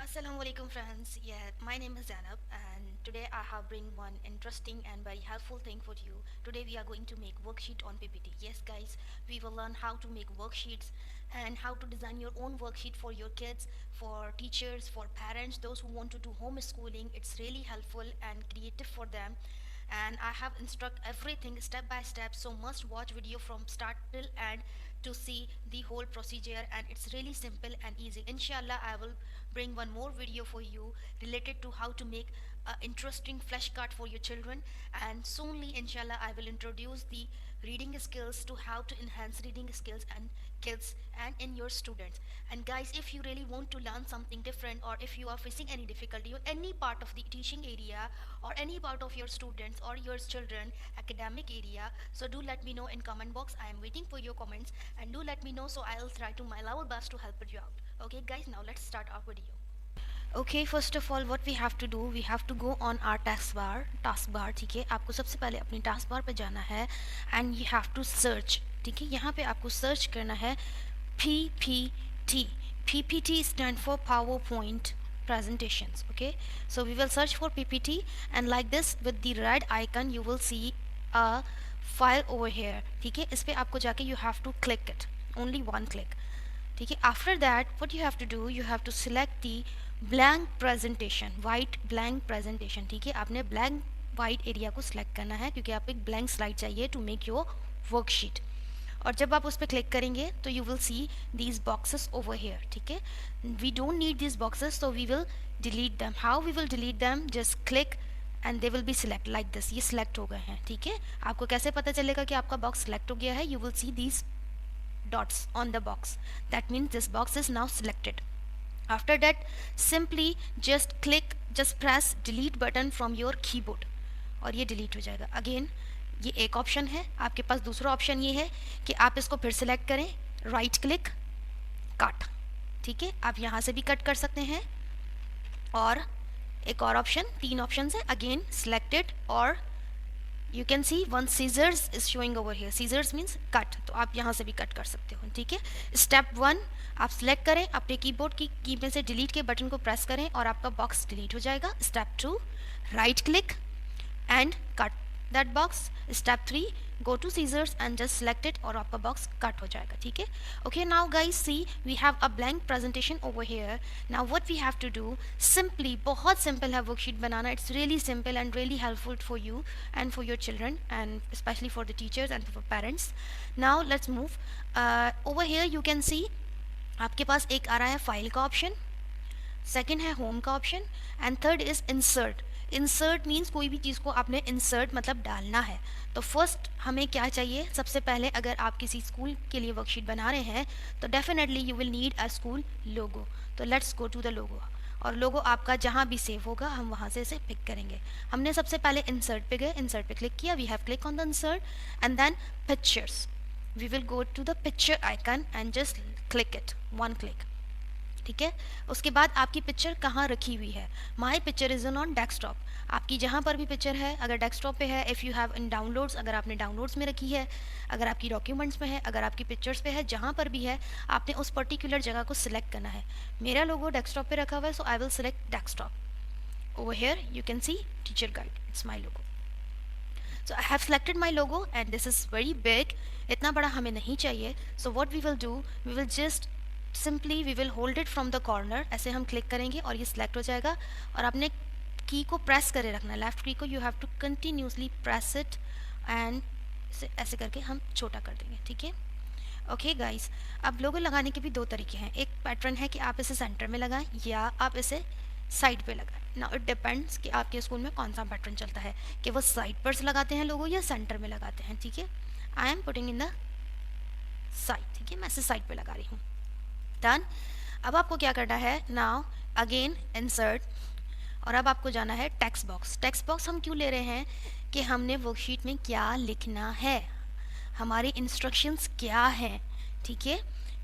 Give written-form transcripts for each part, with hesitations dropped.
Assalamu alaikum friends. Yeah, my name is Zainab and today I have bring one interesting and very helpful thing for you. Today we are going to make worksheet on PPT. Yes guys, we will learn how to make worksheets and how to design your own worksheet for your kids, for teachers, for parents, those who want to do homeschooling. It's really helpful and creative for them, and I have instruct everything step by step, so must watch video from start till end to see the whole procedure, and it's really simple and easy. Inshallah I will bring one more video for you related to how to make interesting flashcard for your children, and soonly inshallah I will introduce the reading skills to how to enhance reading skills and kids and in your students. And guys, if you really want to learn something different, or if you are facing any difficulty on any part of the teaching area or any part of your students or your children academic area, so do let me know in comment box. I am waiting for your comments, and do let me know so I'll try to my level best to help you out. Okay guys, now let's start our video. Okay, first of all what we have to do, we have to go on our taskbar ठीक है, आपको सबसे पहले अपनी taskbar पे जाना है and you have to search. ठीक है, यहाँ पे आपको search करना है PPT. PPT stand for PowerPoint presentations. Okay, so we will search for PPT, and like this with the red icon you will see a file over here. ठीक है, इस पे आपको जाके you have to click it, only one click. ठीक है, after that what you have to do, you have to select the blank presentation, white blank presentation. ठीक है, आपने ब्लैंक वाइट एरिया को सिलेक्ट करना है क्योंकि आपको एक ब्लैंक स्लाइड चाहिए टू मेक योर वर्कशीट. और जब आप उस पर क्लिक करेंगे तो you will see these boxes over here. ठीक है, we don't need this boxes, so we will delete them. How we will delete them, just click and they will be select like this. ये select हो गए हैं. ठीक है, आपको कैसे पता चलेगा कि आपका बॉक्स सिलेक्ट हो गया है, you will see these dots on the box. That means this box is now selected. After that, simply just press delete button from your keyboard और ये डिलीट हो जाएगा. अगेन ये एक ऑप्शन है. आपके पास दूसरा ऑप्शन ये है कि आप इसको फिर सेलेक्ट करें, राइट क्लिक, कट. ठीक है, आप यहाँ से भी कट कर सकते हैं. और एक और ऑप्शन, तीन ऑप्शन है. अगेन सिलेक्टेड, और you can see one scissors is showing over here. Scissors means cut, तो आप यहाँ से भी कट कर सकते हो. ठीक है, स्टेप वन आप सिलेक्ट करें, अपने कीबोर्ड की में से डिलीट के बटन को प्रेस करें और आपका बॉक्स डिलीट हो जाएगा. Step two, right click and cut that box. Step three, go to scissors and just select it और आपका बॉक्स कट हो जाएगा. ठीक है, okay, now guys see we have a blank presentation over here. Now what we have to do, simply, बहुत simple है worksheet banana. It's really simple and really helpful for you and for your children, and especially for the teachers and for parents. Now let's move. Over here you can see आपके पास एक आ रहा है file का option, second है home का option, and third is insert. Insert means कोई भी चीज़ को आपने इंसर्ट मतलब डालना है. तो फर्स्ट हमें क्या चाहिए, सबसे पहले अगर आप किसी स्कूल के लिए वर्कशीट बना रहे हैं तो definitely you will need a school logo. तो let's go to the logo, और लोगो आपका जहाँ भी सेव होगा हम वहाँ से इसे पिक करेंगे. हमने सबसे पहले इंसर्ट पे गए, इंसर्ट पे क्लिक किया, we have click on the insert and then pictures. We will go to the picture icon and just click it, one click. ठीक है, उसके बाद आपकी पिक्चर कहाँ रखी हुई है. My picture is on desktop. आपकी जहाँ पर भी पिक्चर है, अगर डेस्कटॉप पे है, if you have in downloads, अगर आपने डाउनलोड्स में रखी है, अगर आपकी डॉक्यूमेंट्स में है, अगर आपकी पिक्चर्स पे है, जहाँ पर भी है आपने उस पर्टिकुलर जगह को सिलेक्ट करना है. मेरा लोगो डेस्कटॉप पे रखा हुआ है, so I will select desktop. Over here you can see teacher guide, it's my logo. So I have selected my logo and this is very big. इतना बड़ा हमें नहीं चाहिए. So what we will do, we will just simply we will hold it from the corner. ऐसे हम click करेंगे और ये सिलेक्ट हो जाएगा, और आपने की को प्रेस करे रखना है, लेफ्ट की को you have to continuously press it and ऐसे करके हम छोटा कर देंगे. ठीक है, ओके गाइस. अब लोगो लगाने के भी दो तरीके हैं. एक पैटर्न है कि आप इसे सेंटर में लगाएं या आप इसे साइड पे लगाएं. नाउ इट डिपेंड्स कि आपके स्कूल में कौन सा पैटर्न चलता है, कि वो साइड पर से लगाते हैं लोगो या सेंटर में लगाते हैं. ठीक है, I am putting in the side. ठीक है, मैं इसे साइड पे लगा रही हूँ. डन. अब आपको क्या करना है, नाउ अगेन इंसर्ट, और अब आपको जाना है टेक्स्ट बॉक्स. टेक्स्ट बॉक्स हम क्यों ले रहे हैं, कि हमने वर्कशीट में क्या लिखना है, हमारे इंस्ट्रक्शंस क्या हैं. ठीक है,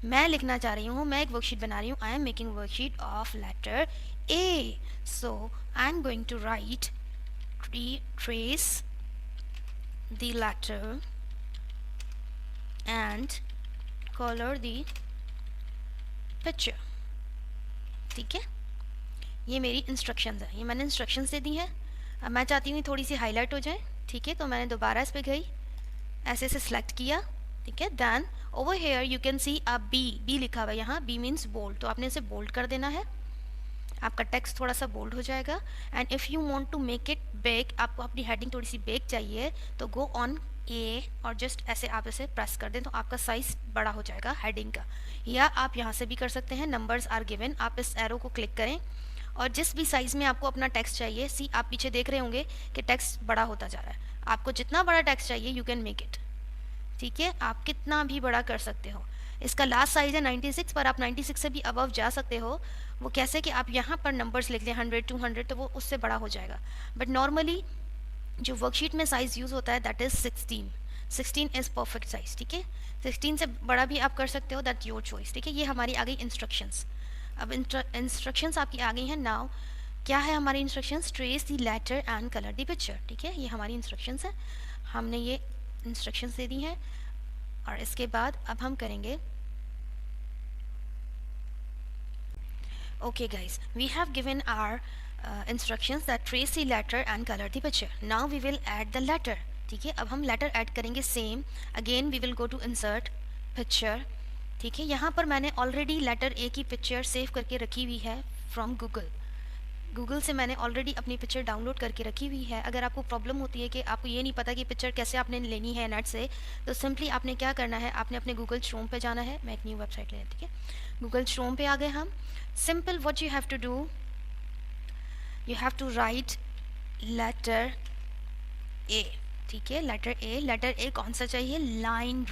मैं लिखना चाह रही हूँ, मैं एक वर्कशीट बना रही हूँ. I am making worksheet of letter A. So I'm going to write trace the letter and color the picture. ठीक है, ये मेरी इंस्ट्रक्शंस है, ये मैंने इंस्ट्रक्शंस दे दी हैं। अब मैं चाहती हूँ थोड़ी सी हाईलाइट हो जाए, ठीक है, तो मैंने दोबारा इस पर गई, ऐसे से सिलेक्ट किया, ठीक है। Then over here you can see A B लिखा हुआ है यहाँ, बी मीन्स बोल्ड, तो आपने इसे बोल्ड कर देना है, आपका टेक्स्ट थोड़ा सा बोल्ड हो जाएगा। And if you want to make it big, आपको अपनी हेडिंग थोड़ी सी बिग चाहिए, तो गो ऑन ए और जस्ट ऐसे आप इसे प्रेस कर दें तो आपका साइज बड़ा हो जाएगा हेडिंग का। या आप यहाँ से भी कर सकते हैं, नंबर्स आर गिवन, आप इस एरो को क्लिक करें और जिस भी साइज़ में आपको अपना टेक्स्ट चाहिए, सी आप पीछे देख रहे होंगे कि टेक्स्ट बड़ा होता जा रहा है, आपको जितना बड़ा टेक्स्ट चाहिए यू कैन मेक इट, ठीक है, आप कितना भी बड़ा कर सकते हो। इसका लास्ट साइज़ है 96, पर आप 96 से भी अबव जा सकते हो। वो कैसे कि आप यहाँ पर नंबर्स लिख लें 100 200, तो वो उससे बड़ा हो जाएगा। बट नॉर्मली जो वर्कशीट में साइज़ यूज़ होता है that is 16 is perfect size, ठीक है। 16 से बड़ा भी आप कर सकते हो, दैट योर चॉइस, ठीक है। ये हमारी आ गई इंस्ट्रक्शंस। अब इंस्ट्रक्शंस आपकी आ गई हैं। नाउ क्या है हमारी instructions? Trace the letter and colour the picture, ठीक है, ये हमारी इंस्ट्रक्शंस है। हमने ये इंस्ट्रक्शंस दे दी हैं और इसके बाद अब हम करेंगे, okay guys, we have given our instructions that trace the letter and color the picture. Now we will add the letter, ठीक है। अब हम लेटर ऐड करेंगे same, again we will go to insert picture, ठीक है। यहाँ पर मैंने ऑलरेडी लेटर ए की पिक्चर सेव करके रखी हुई है फ्रॉम गूगल से मैंने ऑलरेडी अपनी पिक्चर डाउनलोड करके रखी हुई है। अगर आपको प्रॉब्लम होती है कि आपको ये नहीं पता कि पिक्चर कैसे आपने लेनी है नेट से, तो सिंपली आपने क्या करना है, आपने अपने गूगल क्रोम पे जाना है। मैं एक न्यू वेबसाइट ले, ठीक है, गूगल क्रोम पे आ गए हम। Simple what you have to do, you have to write letter A, ठीक है, लेटर ए कौन सा चाहिए? लाइन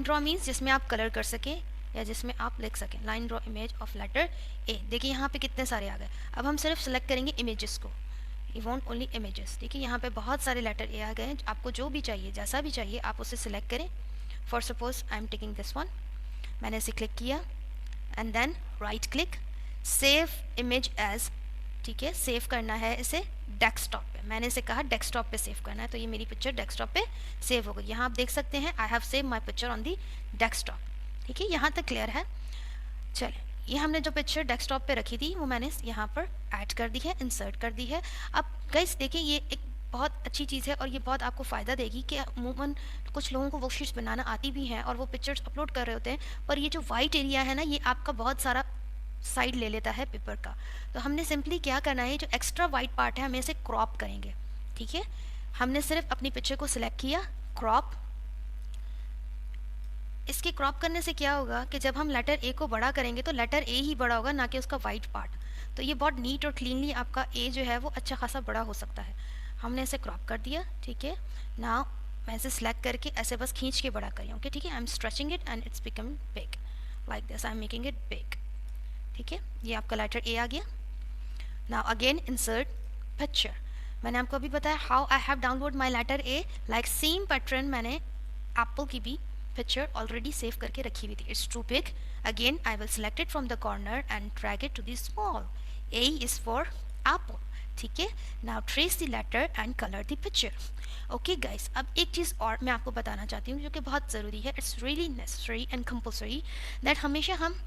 ड्रॉ मीन्स जिसमें आप कलर कर सकें या जिसमें आप लिख सकें। Line draw image of letter A. देखिए यहाँ पे कितने सारे आ गए। अब हम सिर्फ सेलेक्ट करेंगे इमेजेस को, यू वांट ओनली इमेजेस, ठीक है। यहाँ पे बहुत सारे लेटर ए आ गए हैं, आपको जो भी चाहिए, जैसा भी चाहिए आप उसे सिलेक्ट करें। For suppose I am taking this one, मैंने इसे क्लिक किया and then right click, save image as, ठीक है, सेव करना है इसे डेस्कटॉप पे। मैंने इसे कहा डेस्कटॉप पे सेव करना है, तो ये मेरी पिक्चर डेस्कटॉप पे सेव हो गई। यहाँ आप देख सकते हैं I have save my picture on the desktop, ठीक है। यहाँ तक क्लियर है? चले, ये हमने जो पिक्चर डेस्कटॉप पे रखी थी वो मैंने यहाँ पर ऐड कर दी है, इंसर्ट कर दी है। अब गाइस देखिए ये एक बहुत अच्छी चीज़ है और ये बहुत आपको फ़ायदा देगी कि अमूमन कुछ लोगों को वर्कशीट्स बनाना आती भी हैं और वो पिक्चर्स अपलोड कर रहे होते हैं, पर ये जो वाइट एरिया है ना, ये आपका बहुत सारा साइड ले लेता है पेपर का। तो हमने सिंपली क्या करना है, जो एक्स्ट्रा वाइट पार्ट है हमें इसे क्रॉप करेंगे, ठीक है। हमने सिर्फ अपनी पिक्चर को सिलेक्ट किया, क्रॉप। इसके क्रॉप करने से क्या होगा कि जब हम लेटर ए को बड़ा करेंगे तो लेटर ए ही बड़ा होगा, ना कि उसका वाइट पार्ट। तो ये बहुत नीट और क्लीनली आपका ए जो है वो अच्छा खासा बड़ा हो सकता है। हमने इसे क्रॉप कर दिया, ठीक है। नाउ मैं इसे सिलेक्ट करके ऐसे बस खींच के बड़ा करी, ओके, ठीक है। I am stretching it and it's become big like this, I am making it big, ठीक है। ये आपका लेटर ए आ गया। Now again insert picture. मैंने आपको अभी बताया how I have download my letter A, like same pattern मैंने एप्पल की भी पिक्चर ऑलरेडी सेव करके रखी हुई थी। It's too big, again I will select it from the corner and drag it to the small. A is for apple, ठीक है। Now trace the letter and colour the picture. Okay guys, अब एक चीज़ और मैं आपको बताना चाहती हूँ जो कि बहुत ज़रूरी है। It's really necessary and compulsory that हमेशा हम,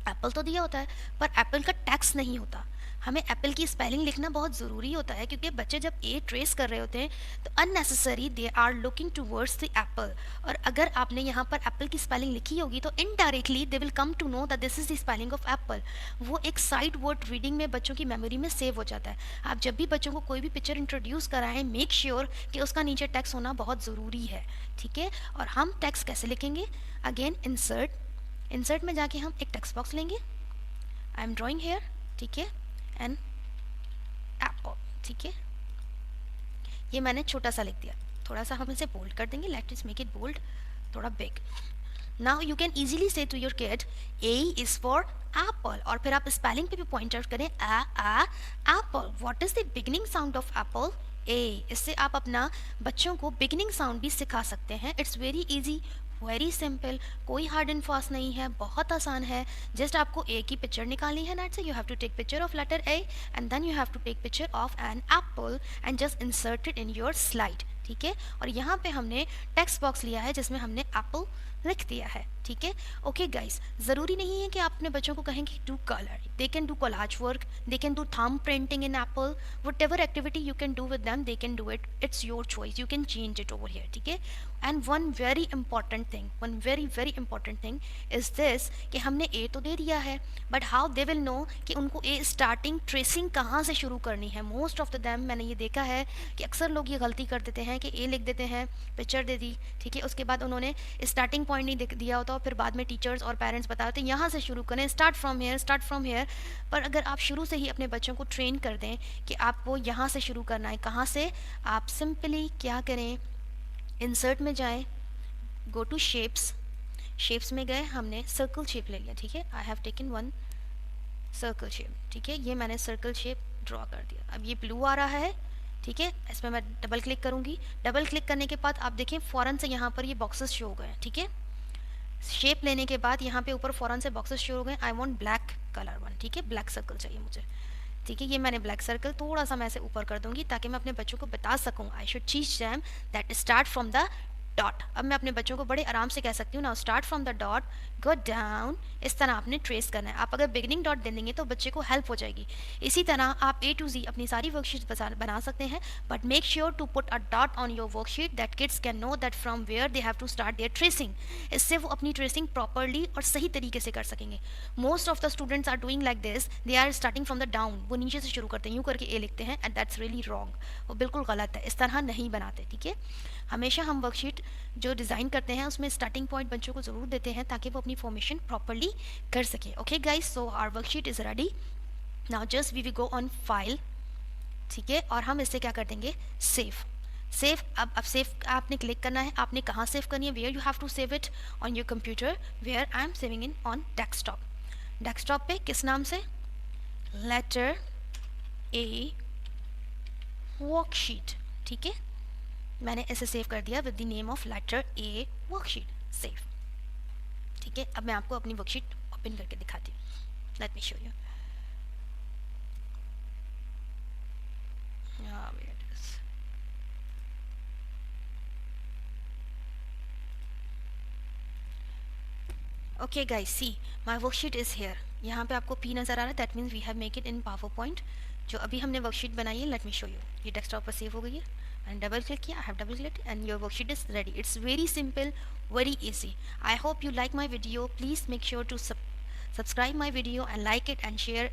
एप्पल तो दिया होता है पर एप्पल का टैक्स नहीं होता, हमें एप्पल की स्पेलिंग लिखना बहुत ज़रूरी होता है, क्योंकि बच्चे जब ए ट्रेस कर रहे होते हैं तो unnecessary they are looking towards the apple. और अगर आपने यहाँ पर एप्पल की स्पेलिंग लिखी होगी तो indirectly they will come to know that this is the spelling of apple. वो एक साइड वर्ड रीडिंग में बच्चों की मेमोरी में सेव हो जाता है। आप जब भी बच्चों को कोई भी पिक्चर इंट्रोड्यूस कराएं, मेक श्योर कि उसका नीचे टेक्स्ट होना बहुत ज़रूरी है, ठीक है। और हम टेक्स्ट कैसे लिखेंगे? अगेन इंसर्ट में जाके हम एक टेक्स्ट बॉक्स लेंगे, आई एम ड्रॉइंग हेयर, ठीक है, एंड एप्पल, ठीक है। ये मैंने छोटा सा लिख दिया, थोड़ा सा हम इसे बोल्ड कर देंगे, let us make it bold, थोड़ा big. Now you can easily say to your kid A is for apple, और फिर आप स्पेलिंग पे भी पॉइंट आउट करें apple. What is the beginning sound of apple? A. इससे आप अपना बच्चों को बिगिनिंग साउंड भी सिखा सकते हैं। It's very easy, very simple, कोई हार्ड एंड फास्ट नहीं है, बहुत आसान है। जस्ट आपको ए की पिक्चर निकालनी है नेट से, you have to take picture of letter A and then you have to take picture of an apple and just insert it in your slide, ठीक है। और यहाँ पे हमने टेक्स्ट बॉक्स लिया है जिसमें हमने एप्पल लिख दिया है, ठीक है। ओके गाइस, ज़रूरी नहीं है कि आप अपने बच्चों को कहें कि do colour, they can do collage work, they can do thumb printing in apple, whatever activity you can do with them, they can do it, it's your choice, you can change it over here, ठीक है। And one very important thing, one very very important thing is this कि हमने A तो दे दिया है, but how they will know कि उनको ए स्टार्टिंग ट्रेसिंग कहाँ से शुरू करनी है। मोस्ट ऑफ द दैम मैंने ये देखा है कि अक्सर लोग ये गलती कर देते हैं कि ए लिख देते हैं, पिक्चर दे दी, ठीक है, उसके बाद उन्होंने स्टार्टिंग पॉइंट नहीं दिया होता और फिर बाद में टीचर्स और पेरेंट्स बताते हैं यहाँ से शुरू करें, start from here, start from here. पर अगर आप शुरू से ही अपने बच्चों को ट्रेन कर दें कि आपको यहाँ से शुरू करना है, कहाँ से, आप सिंपली क्या करें, इंसर्ट में जाएं, गो टू शेप्स, शेप्स में गए, हमने सर्कल शेप ले लिया, ठीक है, I have taken one circle shape, ठीक है, ये मैंने सर्कल शेप ड्रॉ कर दिया। अब ये ब्लू आ रहा है, ठीक है, इसमें मैं डबल क्लिक करूँगी, डबल क्लिक करने के बाद आप देखें फ़ौरन से यहाँ पर ये बॉक्सेस शो हो गए, ठीक है। शेप लेने के बाद यहाँ पे ऊपर फ़ौरन से बॉक्सेस शो हो गए। I want black colour one, ठीक है, ब्लैक सर्कल चाहिए मुझे, ठीक है, ये मैंने ब्लैक सर्कल थोड़ा सा मैं ऐसे ऊपर कर दूंगी ताकि मैं अपने बच्चों को बता सकूँ, I should teach them that start from the dot. अब मैं अपने बच्चों को बड़े आराम से कह सकती हूँ, now start from the dot, go down, इस तरह आपने ट्रेस करना है। आप अगर बिगिनिंग डॉट दे देंगे तो बच्चे को हेल्प हो जाएगी। इसी तरह आप ए टू जी अपनी सारी वर्कशीट बना सकते हैं, but make sure to put a dot on your worksheet that kids can know that from where they have to start their tracing. इससे वो अपनी ट्रेसिंग प्रॉपरली और सही तरीके से कर सकेंगे। Most of the students are doing like this, they are starting from the down, वो नीचे से शुरू करते हैं, यूँ करके ए लिखते हैं, एंड दैट्स रियली रॉन्ग, वो बिल्कुल गलत है, इस तरह नहीं बनाते, ठीक है। हमेशा हम वर्कशीट जो डिज़ाइन करते हैं उसमें स्टार्टिंग पॉइंट बच्चों को ज़रूर देते हैं ताकि वो अपनी फॉर्मेशन प्रॉपरली कर सके। Okay guys, so our worksheet is ready, now just we will go on file, ठीक है, और हम इससे क्या कर देंगे, सेव। सेव, अब सेव आपने क्लिक करना है, आपने कहाँ सेव करनी है, where you have to save it, on your computer, where I am saving in on desktop. Desktop पे किस नाम से, लेटर ए वर्कशीट, ठीक है, मैंने इसे सेव कर दिया with the name of letter A worksheet, save, ठीक है। अब मैं आपको अपनी वर्कशीट ओपन करके दिखाती हूँ, let me show you. Okay guys, see my worksheet is here, यहाँ पे आपको पी नज़र आ रहा है, that means we have make it in PowerPoint. जो अभी हमने वर्कशीट बनाई है, लेट मी शो यू, ये डेस्कटॉप पर सेव हो गई है, and double click here, I have double clicked and your worksheet is ready. It's very simple, very easy. I hope you like my video. Please make sure to subscribe my video and like it and share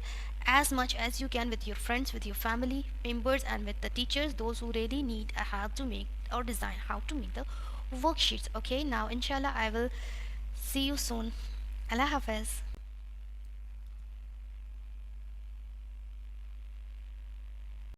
as much as you can with your friends, with your family members and with the teachers, those who really need a help to make or design how to make the worksheets. Okay, now inshallah I will see you soon. Allah Hafiz.